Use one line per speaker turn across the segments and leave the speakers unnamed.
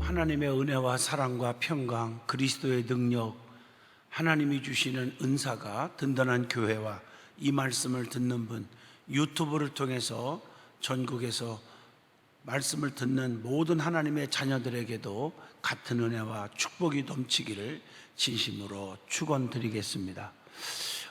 하나님의 은혜와 사랑과 평강, 그리스도의 능력, 하나님이 주시는 은사가 든든한 교회와 이 말씀을 듣는 분, 유튜브를 통해서 전국에서 말씀을 듣는 모든 하나님의 자녀들에게도 같은 은혜와 축복이 넘치기를 진심으로 축원드리겠습니다.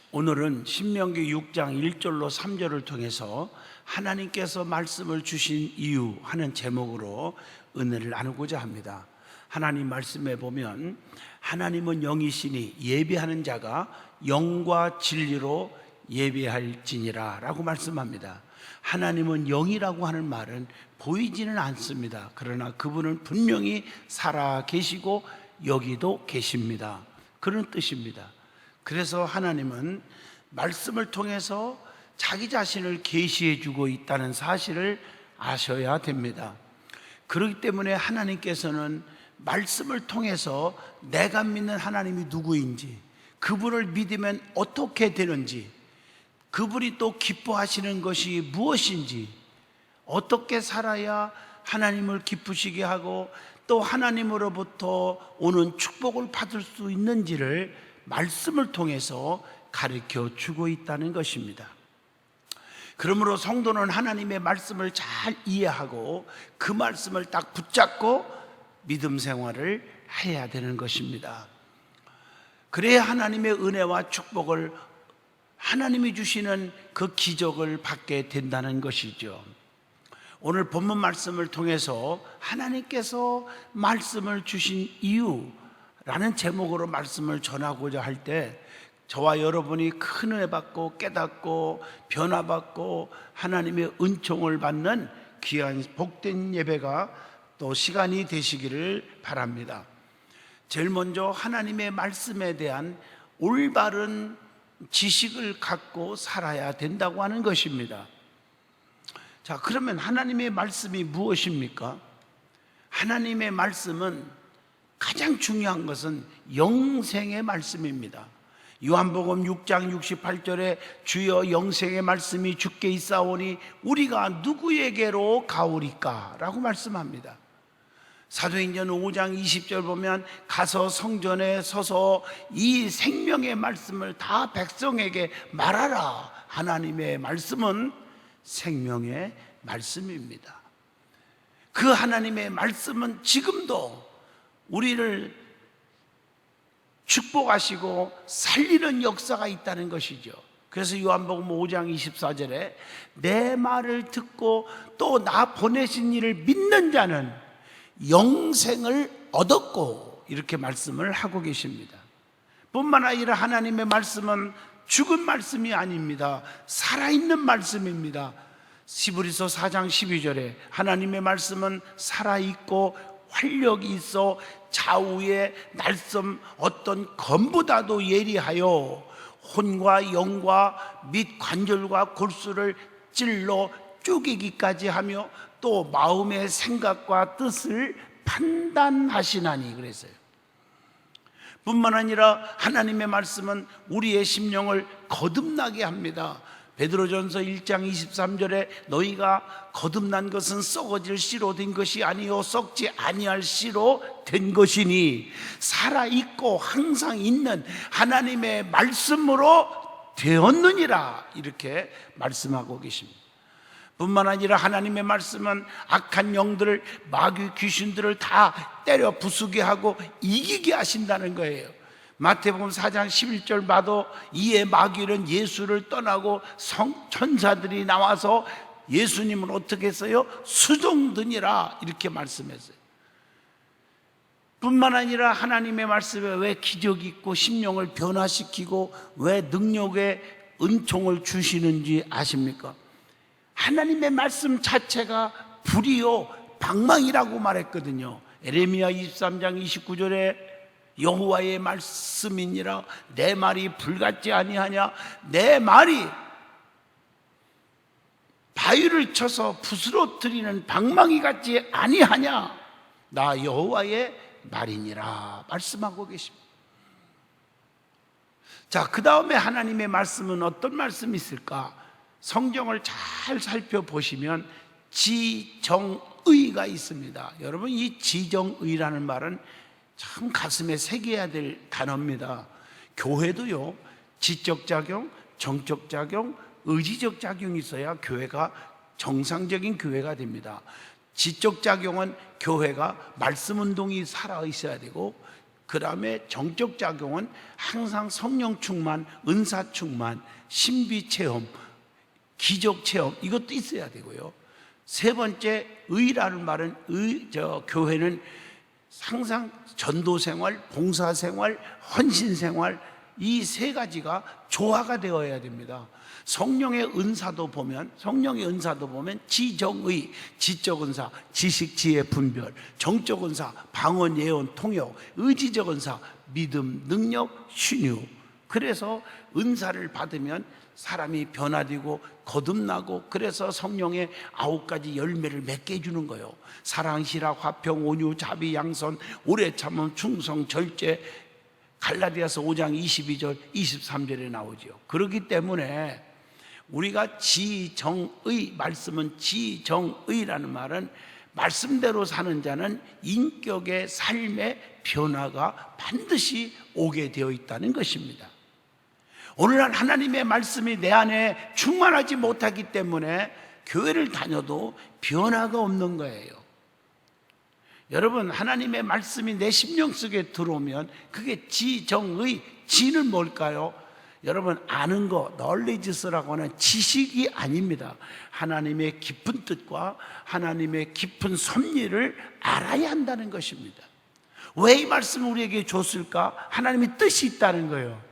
오늘은 신명기 6장 1절로 3절을 통해서 하나님께서 말씀을 주신 이유 하는 제목으로 은혜를 나누고자 합니다. 하나님 말씀에 보면 하나님은 영이시니 예배하는 자가 영과 진리로 예배할지니라 라고 말씀합니다. 하나님은 영이라고 하는 말은 보이지는 않습니다. 그러나 그분은 분명히 살아 계시고 여기도 계십니다. 그런 뜻입니다. 그래서 하나님은 말씀을 통해서 자기 자신을 계시해 주고 있다는 사실을 아셔야 됩니다. 그렇기 때문에 하나님께서는 말씀을 통해서 내가 믿는 하나님이 누구인지, 그분을 믿으면 어떻게 되는지, 그분이 또 기뻐하시는 것이 무엇인지, 어떻게 살아야 하나님을 기쁘시게 하고 또 하나님으로부터 오는 축복을 받을 수 있는지를 말씀을 통해서 가르쳐 주고 있다는 것입니다. 그러므로 성도는 하나님의 말씀을 잘 이해하고 그 말씀을 딱 붙잡고 믿음 생활을 해야 되는 것입니다. 그래야 하나님의 은혜와 축복을, 하나님이 주시는 그 기적을 받게 된다는 것이죠. 오늘 본문 말씀을 통해서 하나님께서 말씀을 주신 이유라는 제목으로 말씀을 전하고자 할 때 저와 여러분이 큰 은혜 받고 깨닫고 변화받고 하나님의 은총을 받는 귀한 복된 예배가 또 시간이 되시기를 바랍니다. 제일 먼저 하나님의 말씀에 대한 올바른 지식을 갖고 살아야 된다고 하는 것입니다. 자, 그러면 하나님의 말씀이 무엇입니까? 하나님의 말씀은 가장 중요한 것은 영생의 말씀입니다. 요한복음 6장 68절에 주여 영생의 말씀이 주께 있사오니 우리가 누구에게로 가오리까? 라고 말씀합니다. 사도행전 5장 20절 보면 가서 성전에 서서 이 생명의 말씀을 다 백성에게 말하라. 하나님의 말씀은 생명의 말씀입니다. 그 하나님의 말씀은 지금도 우리를 축복하시고 살리는 역사가 있다는 것이죠. 그래서 요한복음 5장 24절에 내 말을 듣고 또 나 보내신 이를 믿는 자는 영생을 얻었고 이렇게 말씀을 하고 계십니다. 뿐만 아니라 하나님의 말씀은 죽은 말씀이 아닙니다. 살아있는 말씀입니다. 히브리서 4장 12절에 하나님의 말씀은 살아있고 활력이 있어 좌우의 날쌘 어떤 검보다도 예리하여 혼과 영과 및 관절과 골수를 찔러 쪼개기까지 하며 또 마음의 생각과 뜻을 판단하시나니 그랬어요. 뿐만 아니라 하나님의 말씀은 우리의 심령을 거듭나게 합니다. 베드로전서 1장 23절에 너희가 거듭난 것은 썩어질 씨로 된 것이 아니요 썩지 아니할 씨로 된 것이니 살아있고 항상 있는 하나님의 말씀으로 되었느니라 이렇게 말씀하고 계십니다. 뿐만 아니라 하나님의 말씀은 악한 영들을, 마귀 귀신들을 다 때려 부수게 하고 이기게 하신다는 거예요. 마태복음 4장 11절 봐도 이에 마귀는 예수를 떠나고 천사들이 나와서 예수님은 어떻게 했어요? 수종드니라 이렇게 말씀했어요. 뿐만 아니라 하나님의 말씀에 왜 기적이 있고 심령을 변화시키고 왜 능력의 은총을 주시는지 아십니까? 하나님의 말씀 자체가 불이요 방망이라고 말했거든요. 에레미야 23장 29절에 여호와의 말씀이니라 내 말이 불같지 아니하냐, 내 말이 바위를 쳐서 부스러뜨리는 방망이 같지 아니하냐, 나 여호와의 말이니라 말씀하고 계십니다. 자, 그 다음에 하나님의 말씀은 어떤 말씀이 있을까? 성경을 잘 살펴보시면 지정의 지정의가 있습니다. 여러분, 이 지정의라는 말은 참 가슴에 새겨야 될 단어입니다. 교회도요, 지적 작용, 정적 작용, 의지적 작용이 있어야 교회가 정상적인 교회가 됩니다. 지적 작용은 교회가 말씀 운동이 살아 있어야 되고, 그 다음에 정적 작용은 항상 성령 충만, 은사 충만, 신비 체험, 기적 체험, 이것도 있어야 되고요. 세 번째, 의라는 말은 교회는 항상 전도 생활, 봉사 생활, 헌신 생활, 이 세 가지가 조화가 되어야 됩니다. 성령의 은사도 보면 지정의, 지적 은사, 지식, 지혜, 분별, 정적 은사, 방언, 예언, 통역, 의지적 은사, 믿음, 능력, 신유. 그래서 은사를 받으면 사람이 변화되고 거듭나고, 그래서 성령의 9가지 열매를 맺게 해주는 거예요. 사랑, 희락, 화평, 온유, 자비, 양선, 오래 참음, 충성, 절제. 갈라디아서 5장 22절 23절에 나오죠. 그렇기 때문에 우리가 지정의, 말씀은 지정의라는 말은 말씀대로 사는 자는 인격의 삶의 변화가 반드시 오게 되어 있다는 것입니다. 오늘날 하나님의 말씀이 내 안에 충만하지 못하기 때문에 교회를 다녀도 변화가 없는 거예요. 여러분, 하나님의 말씀이 내 심령 속에 들어오면 그게 지정의, 지는 뭘까요? 여러분, 아는 거, knowledge라고 하는 지식이 아닙니다. 하나님의 깊은 뜻과 하나님의 깊은 섭리를 알아야 한다는 것입니다. 왜 이 말씀을 우리에게 줬을까? 하나님의 뜻이 있다는 거예요.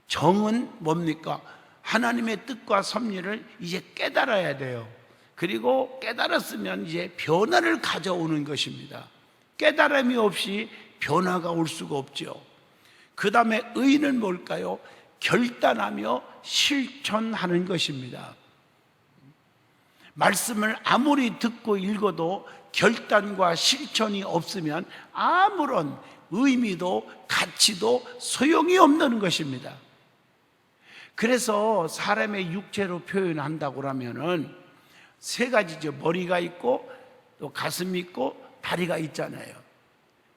정은 뭡니까? 하나님의 뜻과 섭리를 이제 깨달아야 돼요. 그리고 깨달았으면 이제 변화를 가져오는 것입니다. 깨달음이 없이 변화가 올 수가 없죠. 그 다음에 의는 뭘까요? 결단하며 실천하는 것입니다. 말씀을 아무리 듣고 읽어도 결단과 실천이 없으면 아무런 의미도 가치도 소용이 없는 것입니다. 그래서 사람의 육체로 표현한다고 하면은 세 가지죠. 머리가 있고 또 가슴이 있고 다리가 있잖아요.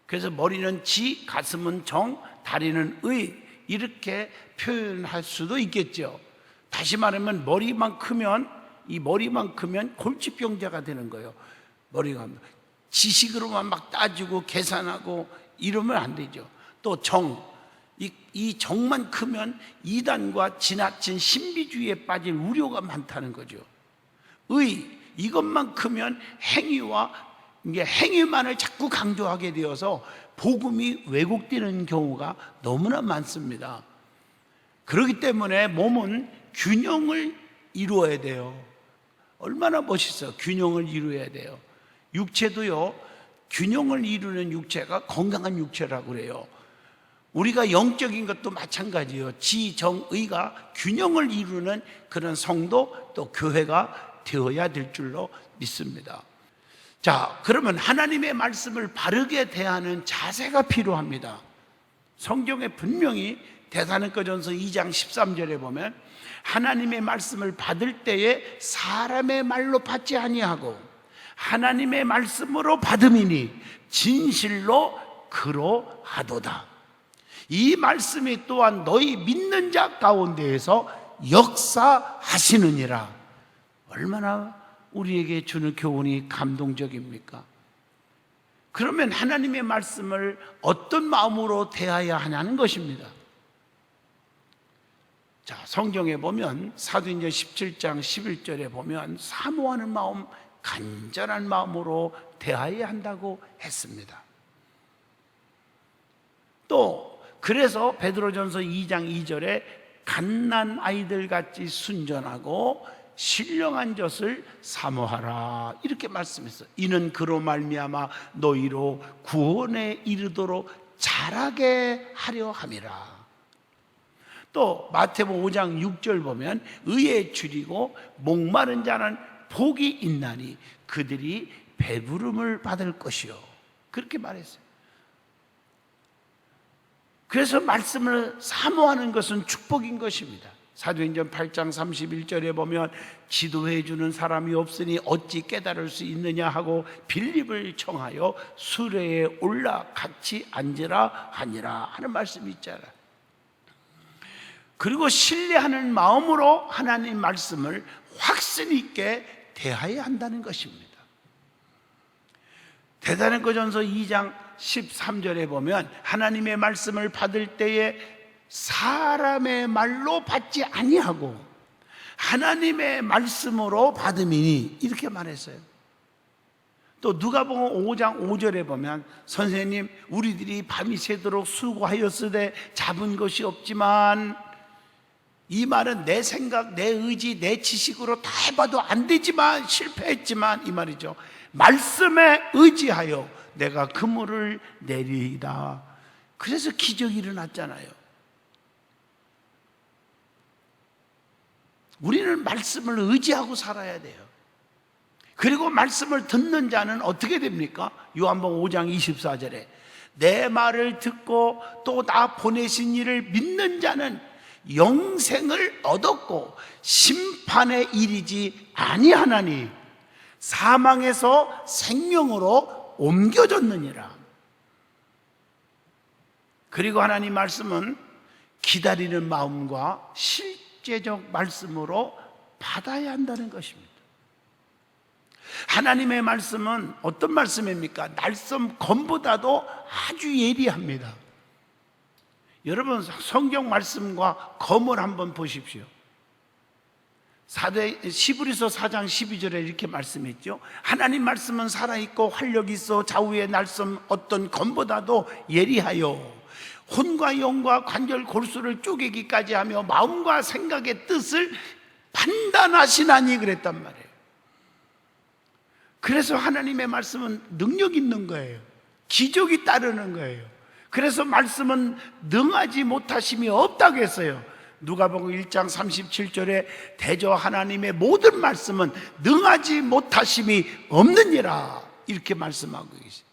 그래서 머리는 지, 가슴은 정, 다리는 의, 이렇게 표현할 수도 있겠죠. 다시 말하면 머리만 크면 골칫병자가 되는 거예요. 머리가 지식으로만 막 따지고 계산하고 이러면 안 되죠. 또 정, 이 정만 크면 이단과 지나친 신비주의에 빠질 우려가 많다는 거죠. 의, 이것만 크면 행위만을 자꾸 강조하게 되어서 복음이 왜곡되는 경우가 너무나 많습니다. 그렇기 때문에 몸은 균형을 이루어야 돼요. 얼마나 멋있어요. 균형을 이루어야 돼요. 육체도요, 균형을 이루는 육체가 건강한 육체라고 그래요. 우리가 영적인 것도 마찬가지예요. 지정의가 균형을 이루는 그런 성도, 또 교회가 되어야 될 줄로 믿습니다. 자, 그러면 하나님의 말씀을 바르게 대하는 자세가 필요합니다. 성경에 분명히 데살로니가전서 2장 13절에 보면 하나님의 말씀을 받을 때에 사람의 말로 받지 아니하고 하나님의 말씀으로 받음이니 진실로 그러하도다. 이 말씀이 또한 너희 믿는 자 가운데에서 역사하시느니라. 얼마나 우리에게 주는 교훈이 감동적입니까? 그러면 하나님의 말씀을 어떤 마음으로 대해야 하냐는 것입니다. 자, 성경에 보면 사도행전 17장 11절에 보면 사모하는 마음, 간절한 마음으로 대해야 한다고 했습니다. 또 그래서 베드로전서 2장 2절에 갓난 아이들 같이 순전하고 신령한 젖을 사모하라, 이렇게 말씀했어요. 이는 그로 말미암아 너희로 구원에 이르도록 자라게 하려 함이라. 또 마태복음 5장 6절 보면 의에 줄이고 목마른 자는 복이 있나니 그들이 배부름을 받을 것이요, 그렇게 말했어요. 그래서 말씀을 사모하는 것은 축복인 것입니다. 사도행전 8장 31절에 보면 지도해 주는 사람이 없으니 어찌 깨달을 수 있느냐 하고 빌립을 청하여 수레에 올라 같이 앉으라 하니라 하는 말씀이 있잖아요. 그리고 신뢰하는 마음으로 하나님 말씀을 확신 있게 대해야 한다는 것입니다. 데살로니가전서 2장 13절에 보면 하나님의 말씀을 받을 때에 사람의 말로 받지 아니하고 하나님의 말씀으로 받음이니 이렇게 말했어요. 또 누가복음 5장 5절에 보면 선생님 우리들이 밤이 새도록 수고하였으되 잡은 것이 없지만, 이 말은 내 생각, 내 의지, 내 지식으로 다 해봐도 안 되지만 실패했지만 이 말이죠. 말씀에 의지하여 내가 그물을 내리이다. 그래서 기적이 일어났잖아요. 우리는 말씀을 의지하고 살아야 돼요. 그리고 말씀을 듣는 자는 어떻게 됩니까? 요한복음 5장 24절에 내 말을 듣고 또 나 보내신 이를 믿는 자는 영생을 얻었고 심판에 이르지 아니하나니 사망에서 생명으로 옮겨졌느니라. 그리고 하나님 말씀은 기다리는 마음과 실제적 말씀으로 받아야 한다는 것입니다. 하나님의 말씀은 어떤 말씀입니까? 날섬 검보다도 아주 예리합니다. 여러분 성경 말씀과 검을 한번 보십시오. 시브리서 4장 12절에 이렇게 말씀했죠. 하나님 말씀은 살아있고 활력이 있어 좌우의 날섬 어떤 검보다도 예리하여 혼과 영과 관절 골수를 쪼개기까지 하며 마음과 생각의 뜻을 판단하시나니 그랬단 말이에요. 그래서 하나님의 말씀은 능력 있는 거예요. 기적이 따르는 거예요. 그래서 말씀은 능하지 못하심이 없다고 했어요. 누가복음 1장 37절에 대저 하나님의 모든 말씀은 능하지 못하심이 없느니라 이렇게 말씀하고 계세요.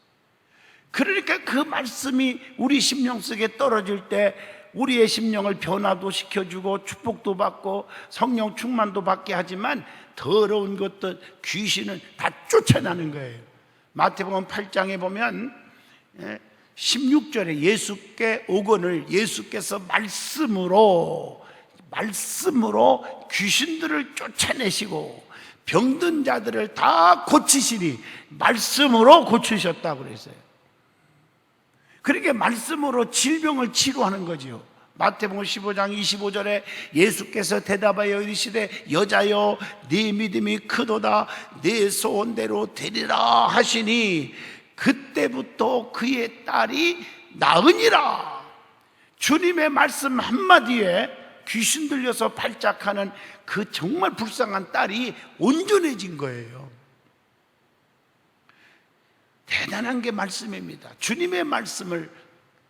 그러니까 그 말씀이 우리 심령 속에 떨어질 때 우리의 심령을 변화도 시켜주고 축복도 받고 성령 충만도 받게 하지만 더러운 것들 귀신은 다 쫓아나는 거예요. 마태복음 8장에 보면 16절에 예수께 오거늘 예수께서 말씀으로 귀신들을 쫓아내시고 병든 자들을 다 고치시니 말씀으로 고치셨다고 그랬어요. 그렇게 말씀으로 질병을 치료하는 거지요. 마태복음 15장 25절에 예수께서 대답하여 이르시되 여자여 네 믿음이 크도다 네 소원대로 되리라 하시니 그때부터 그의 딸이 나으니라. 주님의 말씀 한마디에 귀신 들려서 발작하는 그 정말 불쌍한 딸이 온전해진 거예요. 대단한 게 말씀입니다. 주님의 말씀을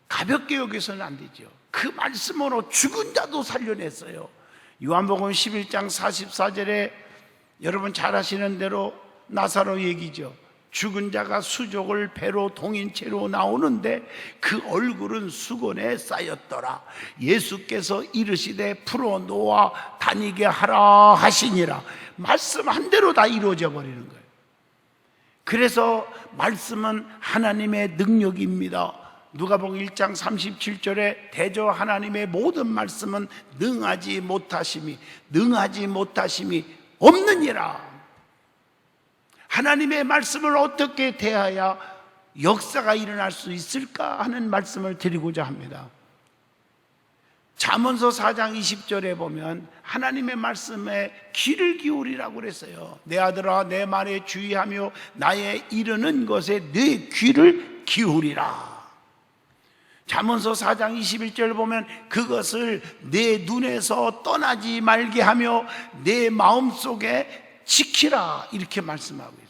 가볍게 여기서는 안 되죠. 그 말씀으로 죽은 자도 살려냈어요. 요한복음 11장 44절에 여러분 잘 아시는 대로 나사로 얘기죠. 죽은 자가 수족을 배로 동인 채로 나오는데 그 얼굴은 수건에 쌓였더라. 예수께서 이르시되 풀어 놓아 다니게 하라 하시니라. 말씀 한 대로 다 이루어져 버리는 거예요. 그래서 말씀은 하나님의 능력입니다. 누가복음 1장 37절에 대저 하나님의 모든 말씀은 능하지 못하심이 없느니라. 하나님의 말씀을 어떻게 대해야 역사가 일어날 수 있을까 하는 말씀을 드리고자 합니다. 잠언서 4장 20절에 보면 하나님의 말씀에 귀를 기울이라고 그랬어요. 내 아들아 내 말에 주의하며 나의 이르는 것에 네 귀를 기울이라. 잠언서 4장 21절 보면 그것을 내 눈에서 떠나지 말게 하며 내 마음속에 지키라 이렇게 말씀하고 있어요.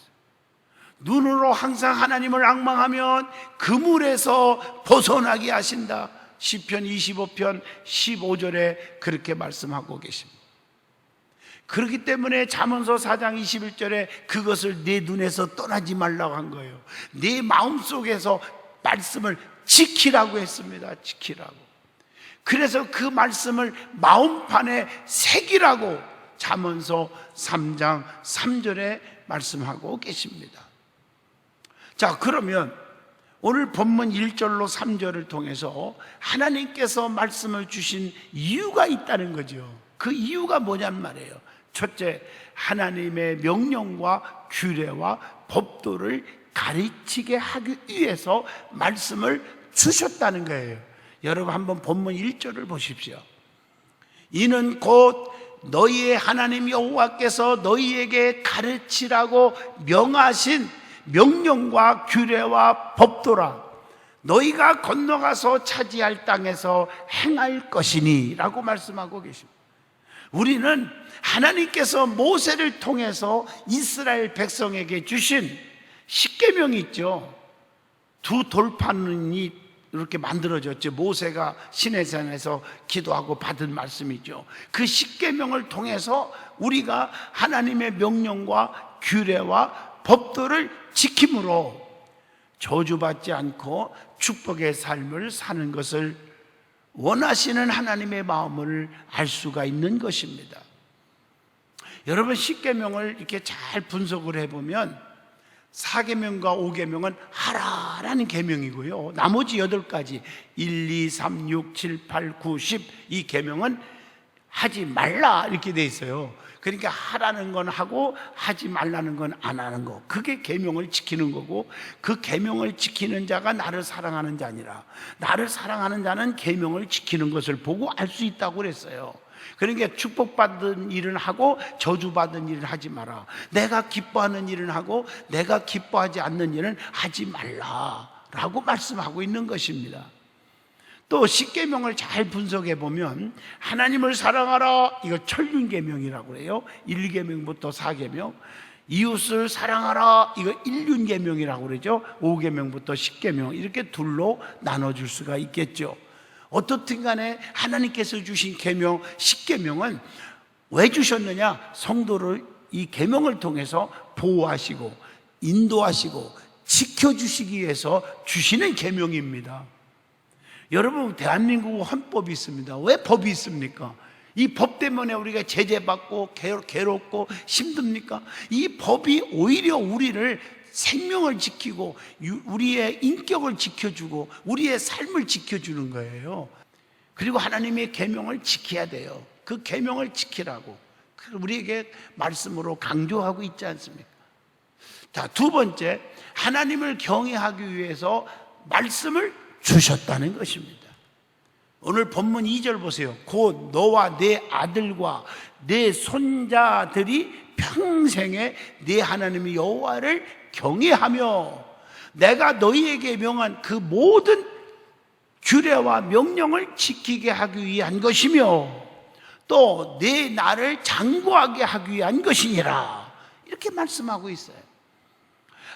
눈으로 항상 하나님을 앙망하면 그물에서 벗어나게 하신다. 시편 25편 15절에 그렇게 말씀하고 계십니다. 그렇기 때문에 잠언서 4장 21절에 그것을 내 눈에서 떠나지 말라고 한 거예요. 내 마음속에서 말씀을 지키라고 했습니다. 지키라고. 그래서 그 말씀을 마음판에 새기라고 잠언서 3장 3절에 말씀하고 계십니다. 자, 그러면 오늘 본문 1절로 3절을 통해서 하나님께서 말씀을 주신 이유가 있다는 거죠. 그 이유가 뭐냔 말이에요. 첫째, 하나님의 명령과 규례와 법도를 가르치게 하기 위해서 말씀을 주셨다는 거예요. 여러분 한번 본문 1절을 보십시오. 이는 곧 너희의 하나님 여호와께서 너희에게 가르치라고 명하신 명령과 규례와 법도라. 너희가 건너가서 차지할 땅에서 행할 것이니 라고 말씀하고 계십니다. 우리는 하나님께서 모세를 통해서 이스라엘 백성에게 주신 십계명이 있죠. 두 돌판이 이렇게 만들어졌죠. 모세가 시내산에서 기도하고 받은 말씀이죠. 그 십계명을 통해서 우리가 하나님의 명령과 규례와 법도를 지킴으로 저주받지 않고 축복의 삶을 사는 것을 원하시는 하나님의 마음을 알 수가 있는 것입니다. 여러분, 십계명을 이렇게 잘 분석을 해보면 4계명과 5계명은 하라라는 계명이고요, 나머지 8가지 1, 2, 3, 6, 7, 8, 9, 10 이 계명은 하지 말라 이렇게 돼 있어요. 그러니까 하라는 건 하고 하지 말라는 건 안 하는 거, 그게 계명을 지키는 거고, 그 계명을 지키는 자가 나를 사랑하는 자니라. 나를 사랑하는 자는 계명을 지키는 것을 보고 알 수 있다고 그랬어요. 그러니까 축복받은 일은 하고 저주받은 일은 하지 마라. 내가 기뻐하는 일은 하고 내가 기뻐하지 않는 일은 하지 말라라고 말씀하고 있는 것입니다. 또 십계명을 잘 분석해 보면 하나님을 사랑하라, 이거 천륜계명이라고 그래요. 1계명부터 4계명. 이웃을 사랑하라, 이거 일륜계명이라고 그러죠. 5계명부터 10계명, 이렇게 둘로 나눠줄 수가 있겠죠. 어떻든 간에 하나님께서 주신 계명, 십계명은 왜 주셨느냐? 성도를 이 계명을 통해서 보호하시고 인도하시고 지켜주시기 위해서 주시는 계명입니다. 여러분, 대한민국 헌법이 있습니다. 왜 법이 있습니까? 이 법 때문에 우리가 제재받고 괴롭고 힘듭니까? 이 법이 오히려 우리를 생명을 지키고 우리의 인격을 지켜주고 우리의 삶을 지켜주는 거예요. 그리고 하나님의 계명을 지켜야 돼요. 그 계명을 지키라고 우리에게 말씀으로 강조하고 있지 않습니까? 자, 두 번째, 하나님을 경외하기 위해서 말씀을 주셨다는 것입니다. 오늘 본문 2절 보세요. 곧 너와 내 아들과 내 손자들이 평생에 내 하나님 여호와를 경외하며 내가 너희에게 명한 그 모든 규례와 명령을 지키게 하기 위한 것이며 또 내 나를 장구하게 하기 위한 것이니라, 이렇게 말씀하고 있어요.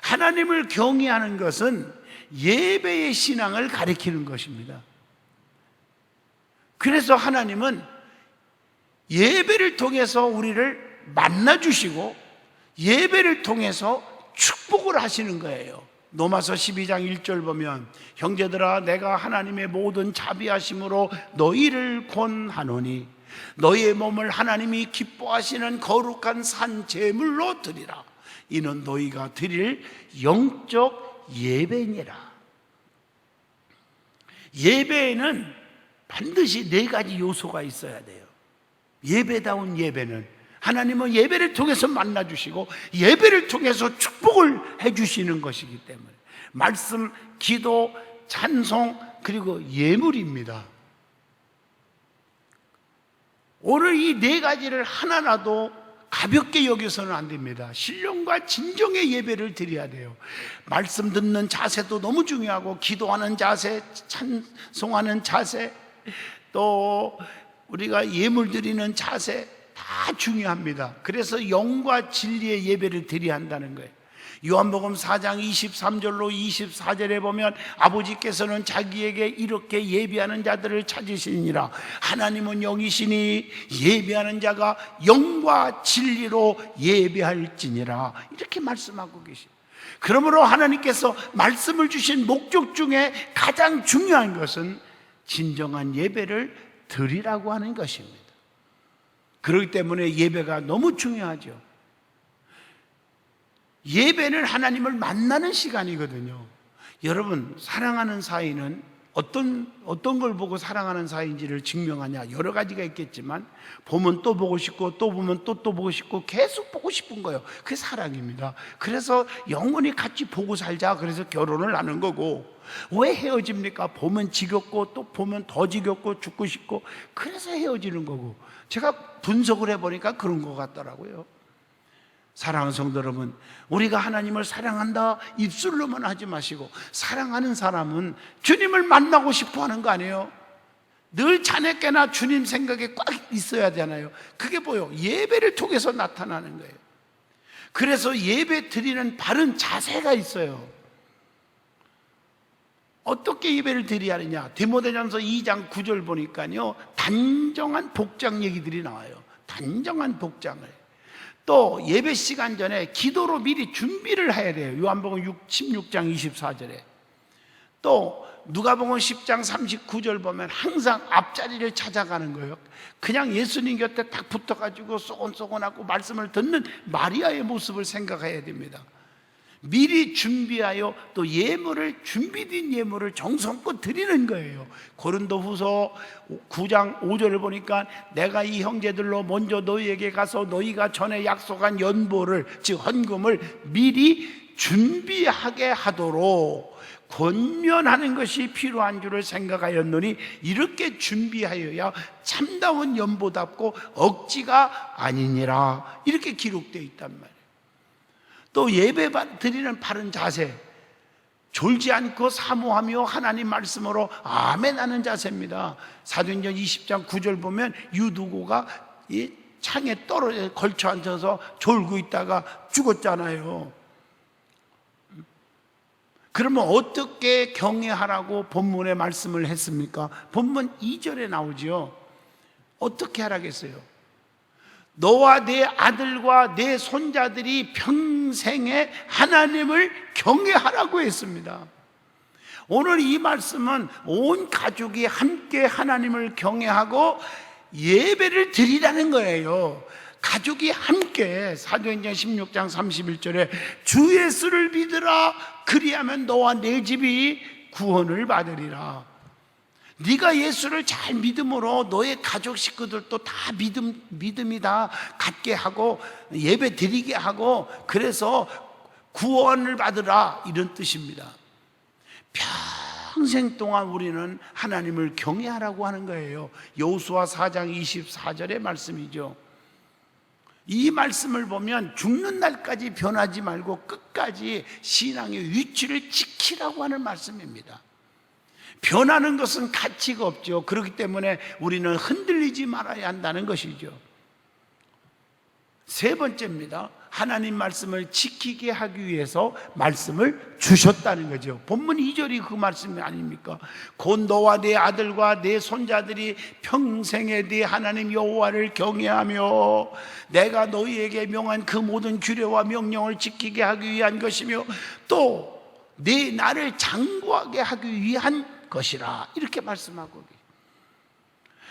하나님을 경외하는 것은 예배의 신앙을 가리키는 것입니다. 그래서 하나님은 예배를 통해서 우리를 만나주시고 예배를 통해서 축복을 하시는 거예요. 로마서 12장 1절 보면 형제들아, 내가 하나님의 모든 자비하심으로 너희를 권하노니 너희의 몸을 하나님이 기뻐하시는 거룩한 산 제물로 드리라. 이는 너희가 드릴 영적 예배니라. 예배에는 반드시 4가지 요소가 있어야 돼요. 예배다운 예배는 하나님은 예배를 통해서 만나주시고 예배를 통해서 축복을 해주시는 것이기 때문에 말씀, 기도, 찬송, 그리고 예물입니다. 오늘 이 4가지를 하나라도 가볍게 여겨서는 안 됩니다. 신령과 진정의 예배를 드려야 돼요. 말씀 듣는 자세도 너무 중요하고 기도하는 자세, 찬송하는 자세, 또 우리가 예물 드리는 자세 다 중요합니다. 그래서 영과 진리의 예배를 드려야 한다는 거예요. 요한복음 4장 23절로 24절에 보면 아버지께서는 자기에게 이렇게 예배하는 자들을 찾으시니라. 하나님은 영이시니 예배하는 자가 영과 진리로 예배할지니라, 이렇게 말씀하고 계십니다. 그러므로 하나님께서 말씀을 주신 목적 중에 가장 중요한 것은 진정한 예배를 드리라고 하는 것입니다. 그렇기 때문에 예배가 너무 중요하죠. 예배는 하나님을 만나는 시간이거든요. 여러분, 사랑하는 사이는 어떤 걸 보고 사랑하는 사이인지를 증명하냐, 여러 가지가 있겠지만 보면 또 보고 싶고 또 보면 또 보고 싶고 계속 보고 싶은 거예요. 그게 사랑입니다. 그래서 영원히 같이 보고 살자, 그래서 결혼을 하는 거고. 왜 헤어집니까? 보면 지겹고 또 보면 더 지겹고 죽고 싶고, 그래서 헤어지는 거고. 제가 분석을 해보니까 그런 것 같더라고요. 사랑하는 성도 여러분, 우리가 하나님을 사랑한다 입술로만 하지 마시고, 사랑하는 사람은 주님을 만나고 싶어 하는 거 아니에요? 늘 자네께나 주님 생각에 꽉 있어야 되잖아요. 그게 뭐예요? 예배를 통해서 나타나는 거예요. 그래서 예배 드리는 바른 자세가 있어요. 어떻게 예배를 드려야 하느냐? 디모데전서 2장 9절 보니까요, 단정한 복장 얘기들이 나와요. 단정한 복장을. 또 예배 시간 전에 기도로 미리 준비를 해야 돼요. 요한복음 16장 24절에. 또 누가복음 10장 39절 보면 항상 앞자리를 찾아가는 거예요. 그냥 예수님 곁에 딱 붙어가지고 쏘곤쏘곤하고 말씀을 듣는 마리아의 모습을 생각해야 됩니다. 미리 준비하여 또 예물을, 준비된 예물을 정성껏 드리는 거예요. 고린도후서 9장 5절을 보니까 내가 이 형제들로 먼저 너희에게 가서 너희가 전에 약속한 연보를, 즉 헌금을 미리 준비하게 하도록 권면하는 것이 필요한 줄을 생각하였노니, 이렇게 준비하여야 참다운 연보답고 억지가 아니니라, 이렇게 기록되어 있단 말이에요. 또 예배 드리는 바른 자세, 졸지 않고 사모하며 하나님 말씀으로 아멘 하는 자세입니다. 사도행전 20장 9절 보면 유두고가 이 창에 떨어져 걸쳐 앉아서 졸고 있다가 죽었잖아요. 그러면 어떻게 경외하라고 본문에 말씀을 했습니까? 본문 2절에 나오죠. 어떻게 하라겠어요? 너와 내 아들과 내 손자들이 평생에 하나님을 경외하라고 했습니다. 오늘 이 말씀은 온 가족이 함께 하나님을 경외하고 예배를 드리라는 거예요. 가족이 함께. 사도행전 16장 31절에 주 예수를 믿으라, 그리하면 너와 내 집이 구원을 받으리라. 네가 예수를 잘 믿음으로 너의 가족 식구들도 다 믿음이 다 갖게 하고 예배 드리게 하고, 그래서 구원을 받으라, 이런 뜻입니다. 평생 동안 우리는 하나님을 경외하라고 하는 거예요. 여호수아 4장 24절의 말씀이죠. 이 말씀을 보면 죽는 날까지 변하지 말고 끝까지 신앙의 위치를 지키라고 하는 말씀입니다. 변하는 것은 가치가 없죠. 그렇기 때문에 우리는 흔들리지 말아야 한다는 것이죠. 세 번째입니다. 하나님 말씀을 지키게 하기 위해서 말씀을 주셨다는 거죠. 본문 2절이 그 말씀이 아닙니까? 곧 너와 내 아들과 내 손자들이 평생에 네 하나님 여호와를 경외하며 내가 너희에게 명한 그 모든 규례와 명령을 지키게 하기 위한 것이며 또 네 나를 장구하게 하기 위한 것이라, 이렇게 말씀하고,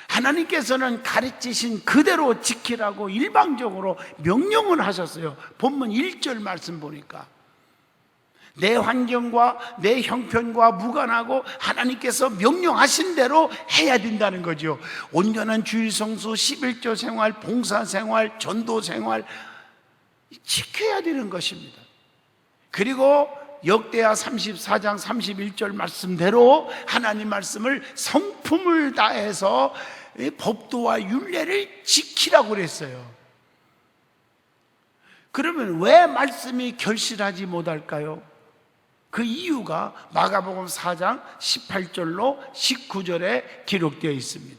하나님께서는 가르치신 그대로 지키라고 일방적으로 명령을 하셨어요. 본문 1절 말씀 보니까 내 환경과 내 형편과 무관하고 하나님께서 명령하신 대로 해야 된다는 거죠. 온전한 주일 성수, 11조 생활, 봉사 생활, 전도 생활 지켜야 되는 것입니다. 그리고 역대하 34장 31절 말씀대로 하나님 말씀을 성품을 다해서 법도와 율례를 지키라고 그랬어요. 그러면 왜 말씀이 결실하지 못할까요? 그 이유가 마가복음 4장 18절로 19절에 기록되어 있습니다.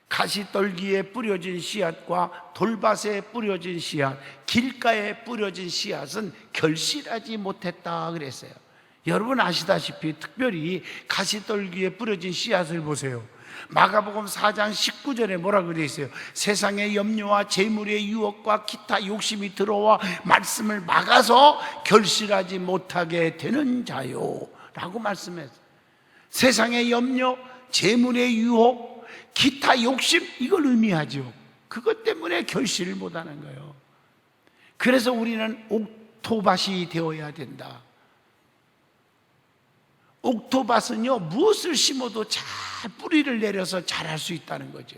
가시떨기에 뿌려진 씨앗과 돌밭에 뿌려진 씨앗, 길가에 뿌려진 씨앗은 결실하지 못했다 그랬어요. 여러분 아시다시피 특별히 가시떨기에 뿌려진 씨앗을 보세요. 마가복음 4장 19절에 뭐라고 되어 있어요? 세상의 염려와 재물의 유혹과 기타 욕심이 들어와 말씀을 막아서 결실하지 못하게 되는 자요 라고 말씀했어요. 세상의 염려, 재물의 유혹, 기타 욕심, 이걸 의미하죠. 그것 때문에 결실을 못하는 거예요. 그래서 우리는 옥토밭이 되어야 된다. 옥토밭은요, 무엇을 심어도 잘 뿌리를 내려서 자랄 수 있다는 거죠.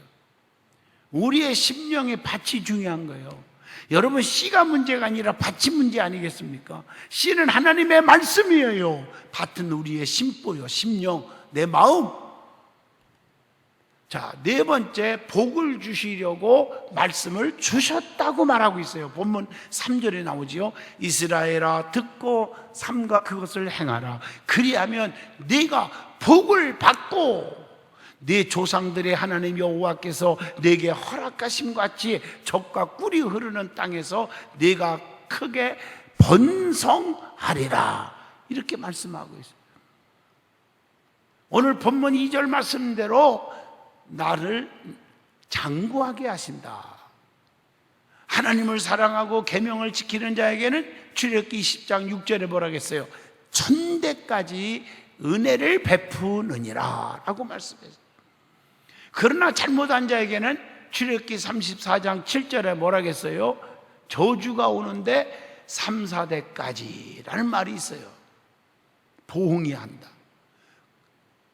우리의 심령의 밭이 중요한 거예요. 여러분, 씨가 문제가 아니라 밭이 문제 아니겠습니까? 씨는 하나님의 말씀이에요. 밭은 우리의 심보요, 심령, 내 마음. 자, 네 번째, 복을 주시려고 말씀을 주셨다고 말하고 있어요. 본문 3절에 나오지요. 이스라엘아, 듣고 삼가 그것을 행하라. 그리하면 네가 복을 받고 네 조상들의 하나님 여호와께서 네게 허락하심 같이 젖과 꿀이 흐르는 땅에서 네가 크게 번성하리라. 이렇게 말씀하고 있어요. 오늘 본문 2절 말씀대로 나를 장구하게 하신다. 하나님을 사랑하고 계명을 지키는 자에게는 출애굽기 20장 6절에 뭐라 했어요? 천대까지 은혜를 베푸느니라 라고 말씀했어요. 그러나 잘못한 자에게는 출애굽기 34장 7절에 뭐라 했어요? 저주가 오는데 3, 4대까지 라는 말이 있어요. 보응이 한다.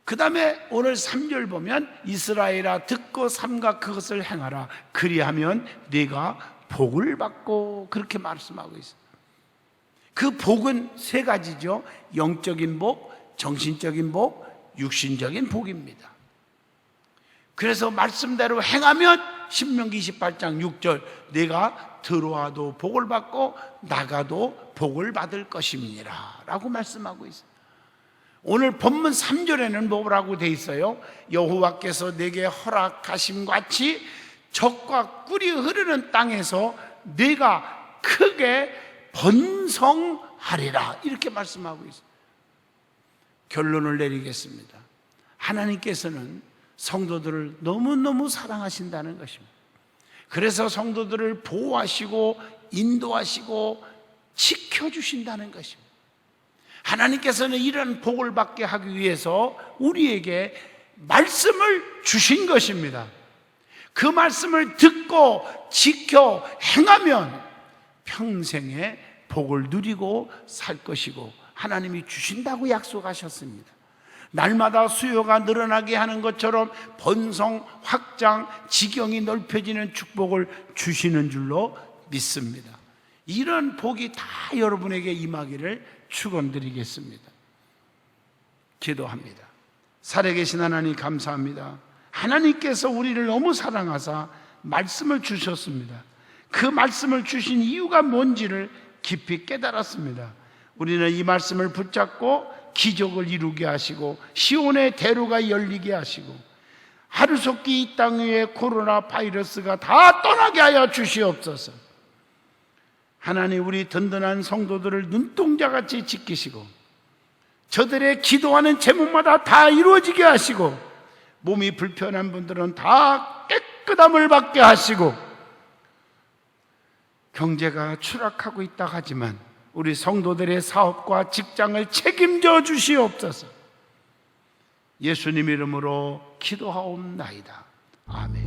그 다음에 오늘 3절 보면 이스라엘아, 듣고 삼가 그것을 행하라. 그리하면 네가 복을 받고, 그렇게 말씀하고 있어요. 그 복은 세 가지죠. 영적인 복, 정신적인 복, 육신적인 복입니다. 그래서 말씀대로 행하면 신명기 28장 6절 내가 들어와도 복을 받고 나가도 복을 받을 것임이니라 라고 말씀하고 있어요. 오늘 본문 3절에는 뭐라고 돼 있어요? 여호와께서 내게 허락하심 같이 젖과 꿀이 흐르는 땅에서 내가 크게 번성하리라, 이렇게 말씀하고 있어요. 결론을 내리겠습니다. 하나님께서는 성도들을 너무너무 사랑하신다는 것입니다. 그래서 성도들을 보호하시고 인도하시고 지켜주신다는 것입니다. 하나님께서는 이런 복을 받게 하기 위해서 우리에게 말씀을 주신 것입니다. 그 말씀을 듣고 지켜 행하면 평생에 복을 누리고 살 것이고 하나님이 주신다고 약속하셨습니다. 날마다 수요가 늘어나게 하는 것처럼 번성, 확장, 지경이 넓혀지는 축복을 주시는 줄로 믿습니다. 이런 복이 다 여러분에게 임하기를 축원드리겠습니다. 기도합니다. 살아계신 하나님 감사합니다. 하나님께서 우리를 너무 사랑하사 말씀을 주셨습니다. 그 말씀을 주신 이유가 뭔지를 깊이 깨달았습니다. 우리는 이 말씀을 붙잡고 기적을 이루게 하시고 시온의 대로가 열리게 하시고 하루속히 이 땅 위에 코로나 바이러스가 다 떠나게 하여 주시옵소서. 하나님, 우리 든든한 성도들을 눈동자같이 지키시고 저들의 기도하는 제목마다 다 이루어지게 하시고 몸이 불편한 분들은 다 깨끗함을 받게 하시고 경제가 추락하고 있다 하지만 우리 성도들의 사업과 직장을 책임져 주시옵소서. 예수님 이름으로 기도하옵나이다. 아멘.